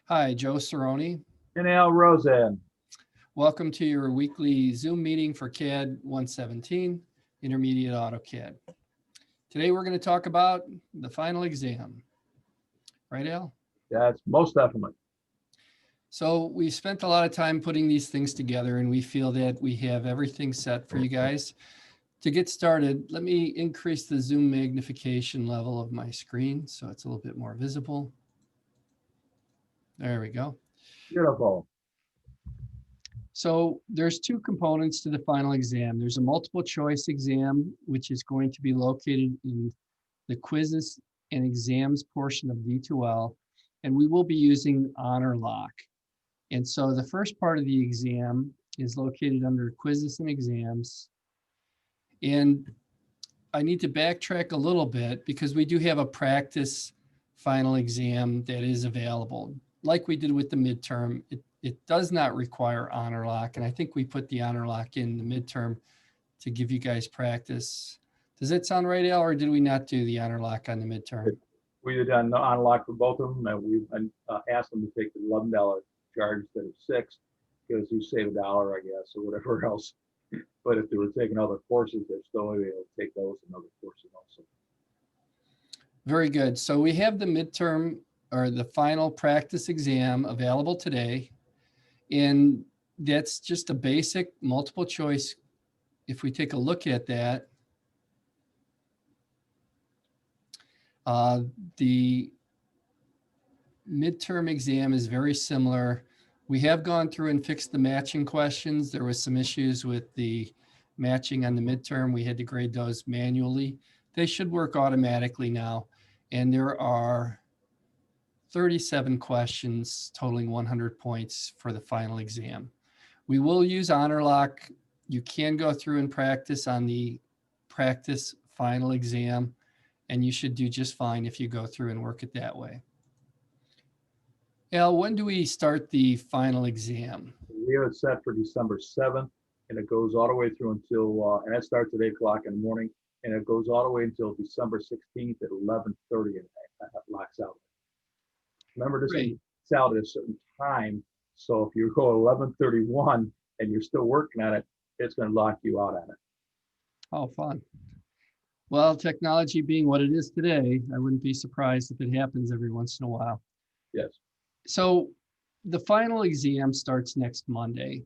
Hi, Joe Cerrone. And Al Roseanne. Welcome to your weekly Zoom meeting for CAD-117, Intermediate AutoCAD. Today we're going to talk about the final exam. Right, Al? That's most definitely. So we spent a lot of time putting these things together and we feel that we have everything set for you guys. To get started, let me increase the Zoom magnification level of my screen so it's a little bit more visible. There we go. Beautiful. So there's two components to the final exam. There's a multiple choice exam, which is going to be located in the quizzes and exams portion of D2L, and we will be using Honor Lock. And so the first part of the exam is located under quizzes and exams. And I need to backtrack a little bit because we do have a practice final exam that is available. Like we did with the midterm, it does not require Honor Lock. And I think we put the Honor Lock in the midterm to give you guys practice. Does that sound right, Al, or did we not do the Honor Lock on the midterm? We did unlock for both of them, and we asked them to take the $11 charge instead of $6 because you save $1, I guess, or whatever else. But if they were taking other courses, they're still able to take those and other courses also. Very good. So we have the midterm or the final practice exam available today. And that's just a basic multiple choice. If we take a look at that, the midterm exam is very similar. We have gone through and fixed the matching questions. There was some issues with the matching on the midterm. We had to grade those manually. They should work automatically now. And there are 37 questions totaling 100 points for the final exam. We will use Honor Lock. You can go through and practice on the practice final exam, and you should do just fine if you go through and work it that way. Al, when do we start the final exam? We have it set for December 7th, and it goes all the way through until, and it starts at 8 o'clock in the morning, and it goes all the way until December 16th at 11:30, and that locks out. Remember, this is out at a certain time, so if you go 11:31 and you're still working on it, it's going to lock you out on it. Oh, fun. Well, technology being what it is today, I wouldn't be surprised if it happens every once in a while. Yes. So the final exam starts next Monday,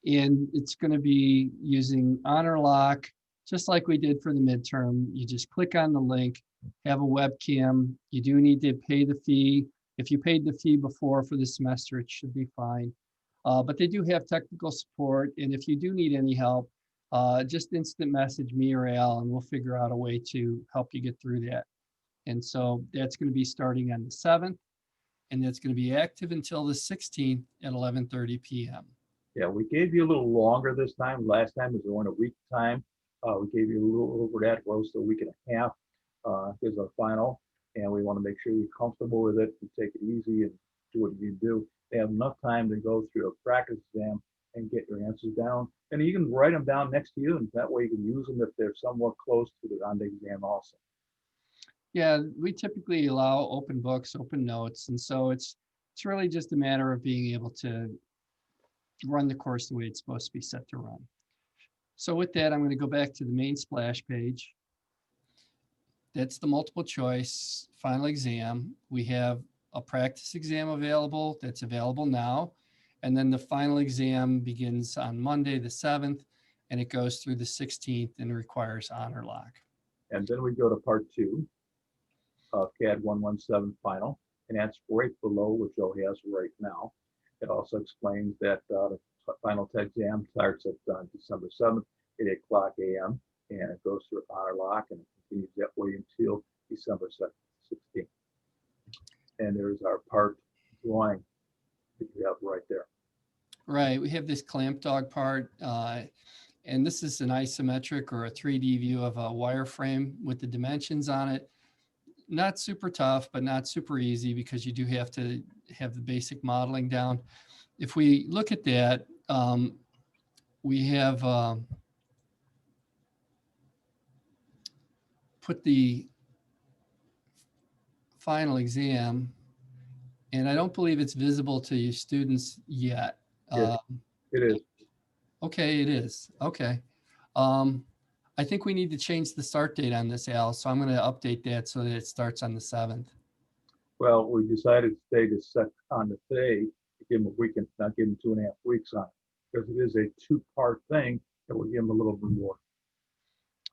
and it's going to be using Honor Lock, just like we did for the midterm. You just click on the link, have a webcam. You do need to pay the fee. If you paid the fee before for the semester, it should be fine. But they do have technical support, and if you do need any help, just instant message me or Al, and we'll figure out a way to help you get through that. And so that's going to be starting on the 7th, and that's going to be active until the 16th at 11:30 p.m. Yeah, we gave you a little longer this time. Last time was only a week time. We gave you a little over that, close to a week and a half is our final. And we want to make sure you're comfortable with it and take it easy and do what you do. They have enough time to go through a practice exam and get your answers down. And you can write them down next to you, and that way you can use them if they're somewhat close to the on the exam also. Yeah, we typically allow open books, open notes, and so it's really just a matter of being able to run the course the way it's supposed to be set to run. So with that, I'm going to go back to the main splash page. That's the multiple choice final exam. We have a practice exam available that's available now. And then the final exam begins on Monday, the 7th, and it goes through the 16th and requires Honor Lock. And then we go to part 2 of CAD-117 final, and that's right below what Joe has right now. It also explains that the final test exam starts at December 7th at 8 o'clock a.m. and it goes through Honor Lock and it continues that way until December 16th. And there's our part drawing that you have right there. Right, we have this clamp dog part, and this is an isometric or a 3D view of a wireframe with the dimensions on it. Not super tough, but not super easy because you do have to have the basic modeling down. If we look at that, we have put the final exam And I don't believe it's visible to you students yet. It, Uh, it is. okay, it is. Okay. Um, I think we need to change the start date on this, Al. So I'm going to update that so that it starts on the 7th. Well, we decided today to set on the today, to give them a weekend, not give them 2.5 weeks on it. Because it is a two-part thing, that will give them a little bit more.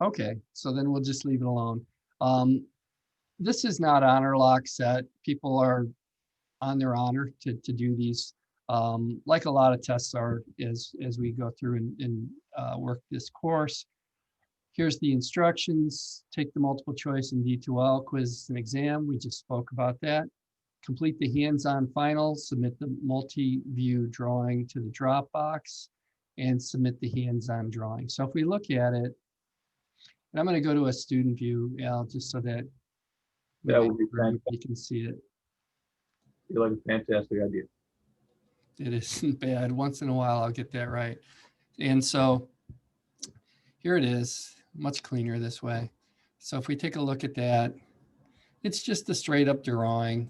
Okay, so then we'll just leave it alone. Um, this is not honor lock set. People are on their honor to do these, like a lot of tests are as we go through and work this course. Here's the instructions. Take the multiple choice and D2L quiz and exam. We just spoke about that. Complete the hands-on final, submit the multi-view drawing to the Dropbox, and submit the hands-on drawing. So if we look at it, and I'm going to go to a student view, Al, just so that That would be everybody can see it. feel like a fantastic idea. It isn't bad. Once in a while, I'll get that right. And so here it is, much cleaner this way. So if we take a look at that, it's just a straight up drawing.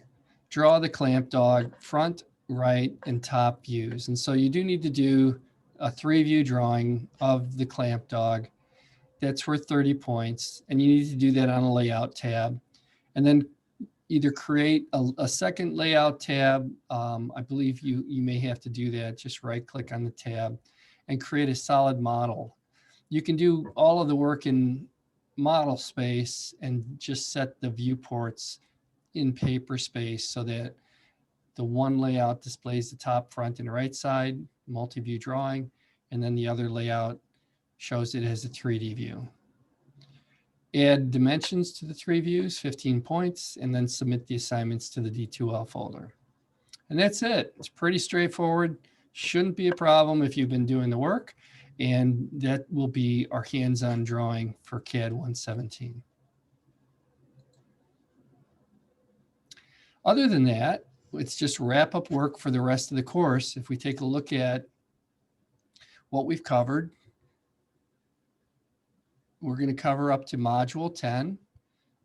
Draw the clamp dog front, right, and top views. And so you do need to do a 3-view drawing of the clamp dog. That's worth 30 points. And you need to do that on a layout tab. And then either create a second layout tab. I believe you may have to do that. Just right click on the tab and create a solid model. You can do all of the work in model space and just set the viewports in paper space so that the one layout displays the top, front, and right side, multi-view drawing, and then the other layout shows it as a 3D view. Add dimensions to the 3 views, 15 points, and then submit the assignments to the D2L folder. And that's it. It's pretty straightforward. Shouldn't be a problem if you've been doing the work. And that will be our hands-on drawing for CAD-117. Other than that, it's just wrap up work for the rest of the course. If we take a look at what we've covered, we're going to cover up to Module 10.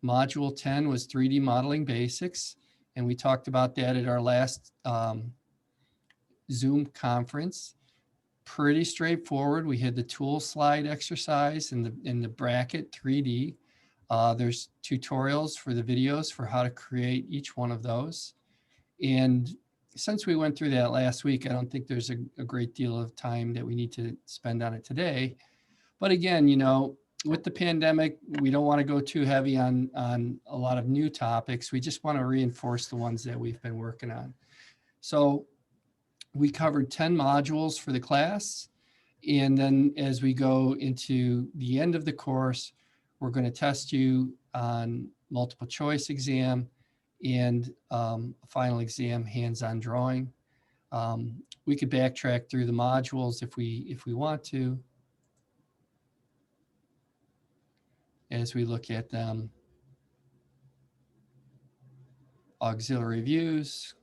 Module 10 was 3D modeling basics, and we talked about that at our last Zoom conference. Pretty straightforward. We had the tool slide exercise and the bracket 3D. There's tutorials for the videos for how to create each one of those. And since we went through that last week, I don't think there's a great deal of time that we need to spend on it today. But again, you know, with the pandemic, we don't want to go too heavy on a lot of new topics. We just want to reinforce the ones that we've been working on. So we covered 10 modules for the class. And then as we go into the end of the course, we're going to test you on multiple choice exam and a final exam hands-on drawing. We could backtrack through the modules if we want to, as we look at them. Auxiliary views,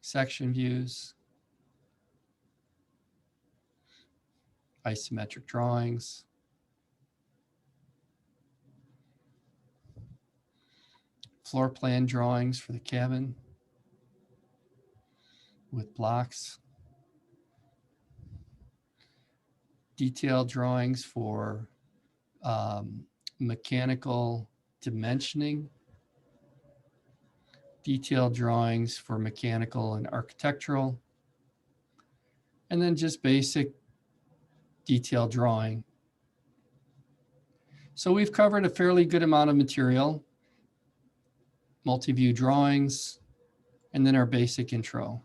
section views, isometric drawings, floor plan drawings for the cabin with blocks, detailed drawings for mechanical dimensioning, detailed drawings for mechanical and architectural, and then just basic detailed drawing. So we've covered a fairly good amount of material, multi-view drawings, and then our basic intro.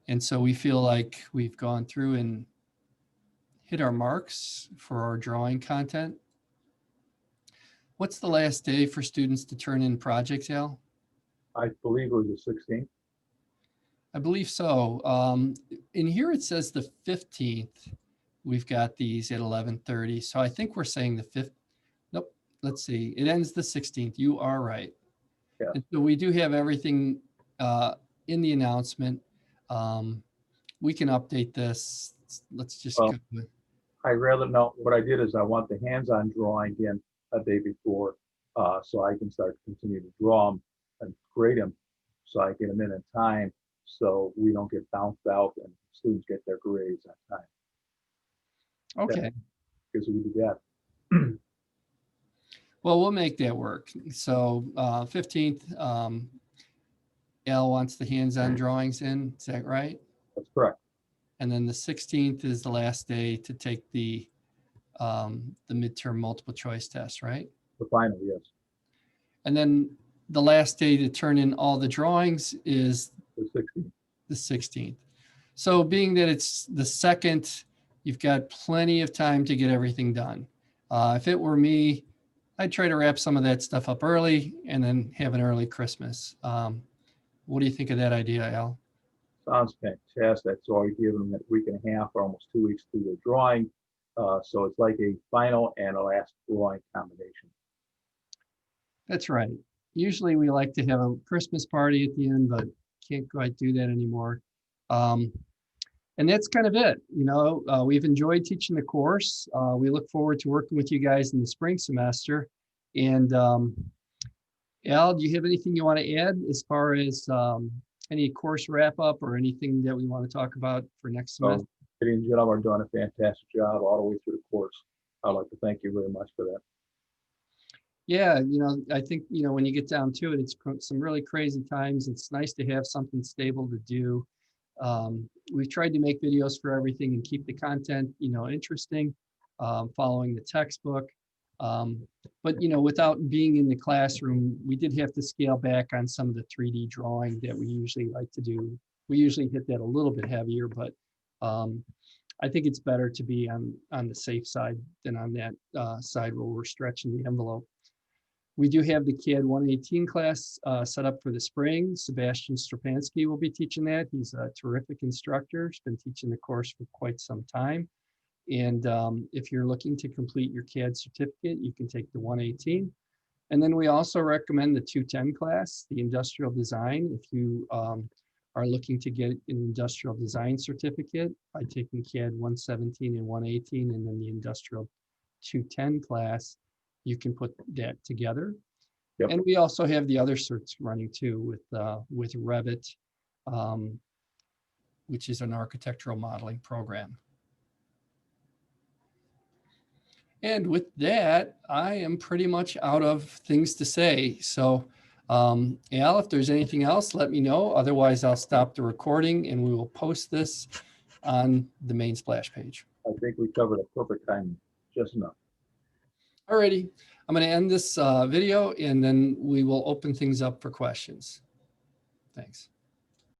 And so we feel like we've gone through and hit our marks for our drawing content. What's the last day for students to turn in projects, Al? I believe it was the 16th. I believe so. In here it says the 15th. We've got these at 11:30. So I think we're saying the 5th. Nope. Let's see. It ends the 16th. You are right. Yeah. And so we do have everything in the announcement. We can update this. Let's just Well, go with. I rather know, what I did is I want the hands-on drawing in a day before, so I can start to continue to draw them and grade them so I get them in time, so we don't get bounced out and students get their grades on time. Okay. Because we do that. Well, we'll make that work. So 15th, Al wants the hands-on drawings in. Is that right? That's correct. And then the 16th is the last day to take the midterm multiple choice test, right? The final, yes. And then the last day to turn in all the drawings is The 16th. the 16th. So being that it's the 2nd, you've got plenty of time to get everything done. If it were me, I'd try to wrap some of that stuff up early and then have an early Christmas. What do you think of that idea, Al? Sounds fantastic. So I give them a week and a half or almost 2 weeks to do their drawing. So it's like a final and a last drawing combination. That's right. Usually we like to have a Christmas party at the end, but can't quite do that anymore. And that's kind of it. You know, we've enjoyed teaching the course. We look forward to working with you guys in the spring semester. And Al, do you have anything you want to add as far as any course wrap up or anything that we want to talk about for next semester? Ladies and gentlemen are doing a fantastic job all the way through the course. I'd like to thank you very much for that. Yeah, you know, I think, you know, when you get down to it, it's some really crazy times. It's nice to have something stable to do. We've tried to make videos for everything and keep the content, you know, interesting, following the textbook. But, you know, without being in the classroom, we did have to scale back on some of the 3D drawing that we usually like to do. We usually hit that a little bit heavier, but I think it's better to be on the safe side than on that side where we're stretching the envelope. We do have the CAD-118 class set up for the spring. Sebastian Strapansky will be teaching that. He's a terrific instructor. He's been teaching the course for quite some time. And if you're looking to complete your CAD certificate, you can take the 118. And then we also recommend the 210 class, the industrial design. If you are looking to get an industrial design certificate by taking CAD-117 and 118 and then the industrial 210 class, you can put that together. Yep. And we also have the other certs running too with Revit, which is an architectural modeling program. And with that, I am pretty much out of things to say. So Al, if there's anything else, let me know. Otherwise, I'll stop the recording and we will post this on the main splash page. I think we covered a perfect time, just enough. Alrighty, I'm going to end this video and then we will open things up for questions. Thanks.